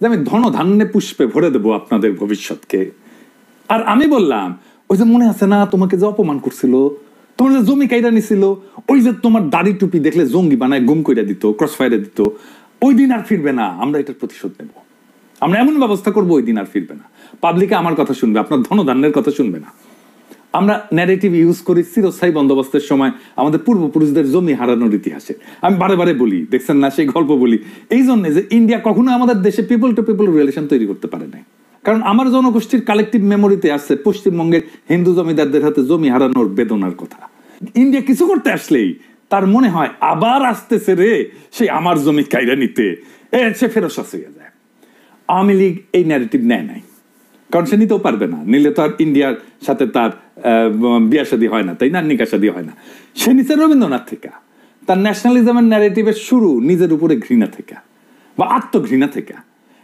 যে আমি ধন ধান্যে পুষ্পে ভরে দেবো আপনাদের ভবিষ্যৎকে। আর আমি বললাম, ওই যে মনে আছে না তোমাকে যে অপমান করছিল, তোমার যে জমি কাইরা নিছিল, ওই যে তোমার দাড়ি টুপি দেখলে জঙ্গি বানায় গুম কইরা দিত, ক্রস ফায়ারে দিত, ওই দিন আর ফিরবে না, আমরা এটার প্রতিশোধ নেব, আমরা এমন ব্যবস্থা করবো ওই দিন আর ফিরবে না। পাবলিকে আমার কথা শুনবে, আপনার ধনধান্যের কথা শুনবে না। আমরা ন্যারেটিভ ইউজ করি চিরস্থায়ী বন্দোবস্তের সময় আমাদের পূর্বপুরুষদের জমি হারানোর ইতিহাসে। আমি বারে বারে বলি, দেখছেন না সেই গল্প বলি, এই জন্য যে ইন্ডিয়া কখনো আমাদের দেশে পিপল টু পিপল রিলেশন তৈরি করতে পারে নাই। কারণ আমার জনগোষ্ঠীর কালেকটিভ মেমোরিতে আসছে পশ্চিমবঙ্গের হিন্দু জমিদারদের হাতে জমি হারানোর বেদনার কথা। ইন্ডিয়া কিছু করতে আসলেই তার মনে হয় আবার আসতেছে রে সেই আমার জমি কাইরা নিতে, সে ফেরত হয়ে যায়। আওয়ামী লীগ এই ন্যারেটিভ নেয় নাই, কারণ সে নিতেও পারবে না, নিলে তো আর ইন্ডিয়ার সাথে তার বিয়া শাদী হয় না, তাই না, নিকা শাদী হয় না। সে নিচে রবীন্দ্রনাথ থেকে, তার ন্যাশনালিজমের ন্যারেটিভের শুরু নিজের উপরে ঘৃণা থেকে বা আত্মঘৃণা থেকে।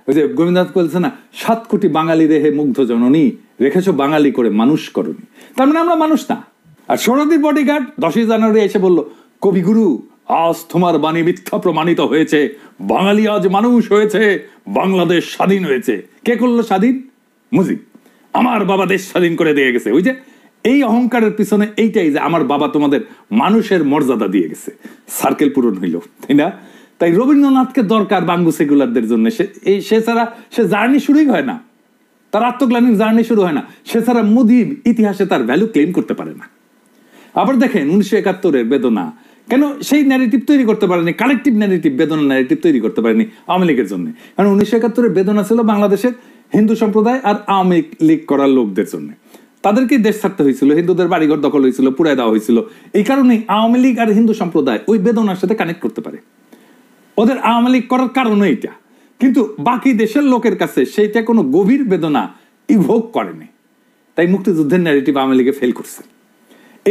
ওই যে গোবিন্দনাথ বলছে না, 7 কোটি বাঙালি রেহে মুগ্ধ জননী, রেখেছো বাঙালি করে মানুষ করনি। তার মানে আমরা মানুষ না। আর সোহরাওয়ার্দীর বডিগার্ড 10ই জানুয়ারি এসে বললো, কবিগুরু আজ তোমার বাণী মিথ্যা প্রমাণিত হয়েছে, বাঙালি আজ মানুষ হয়েছে, বাংলাদেশ স্বাধীন হয়েছে। কে করলো স্বাধীন? মুজিব। আমার বাবা দেশ স্বাধীন করে দিয়ে গেছে। ওই যে এই অহংকারের পিছনে এইটাই যে আমার বাবা তোমাদের মানুষের মর্যাদা দিয়ে গেছে, সার্কেল পূরণ হইল, তাই না? তাই রবীন্দ্রনাথকে দরকার বাঙ্গু সেকুলারদের জন্য। সে ছাড়া সে জার্নি শুরুই হয় না, তার আত্মগ্লানির জার্নি শুরু হয় না। সে ছাড়া মুজিব ইতিহাসে তার ভ্যালু ক্লেম করতে পারে না। আবার দেখেন 1971-এর বেদনা কেন সেই ন্যারেটিভ তৈরি করতে পারেনি, কালেকটিভ ন্যারেটিভ, বেদনা ন্যারেটিভ তৈরি করতে পারেনি আওয়ামী লীগের জন্য। কারণ 1971-এর বেদনা ছিল বাংলাদেশের হিন্দু সম্প্রদায় আর আওয়ামী লীগ করার লোকদের জন্য। তাদেরকে দেশ ছাড়তে হয়েছিল, হিন্দুদের বাড়িঘর দখল হয়েছিল, পুড়ায় দেওয়া হয়েছিল। এই কারণেই আওয়ামী লীগ আর হিন্দু সম্প্রদায় ওই বেদনার সাথে কানেক্ট করতে পারে, ওদের আওয়ামী লীগ করার কারণে এইটা। কিন্তু বাকি দেশের লোকের কাছে সেইটা কোনো গভীর বেদনা ইভোক করেনি। তাই মুক্তিযুদ্ধের ন্যারেটিভ আওয়ামী লীগে ফেল করছে।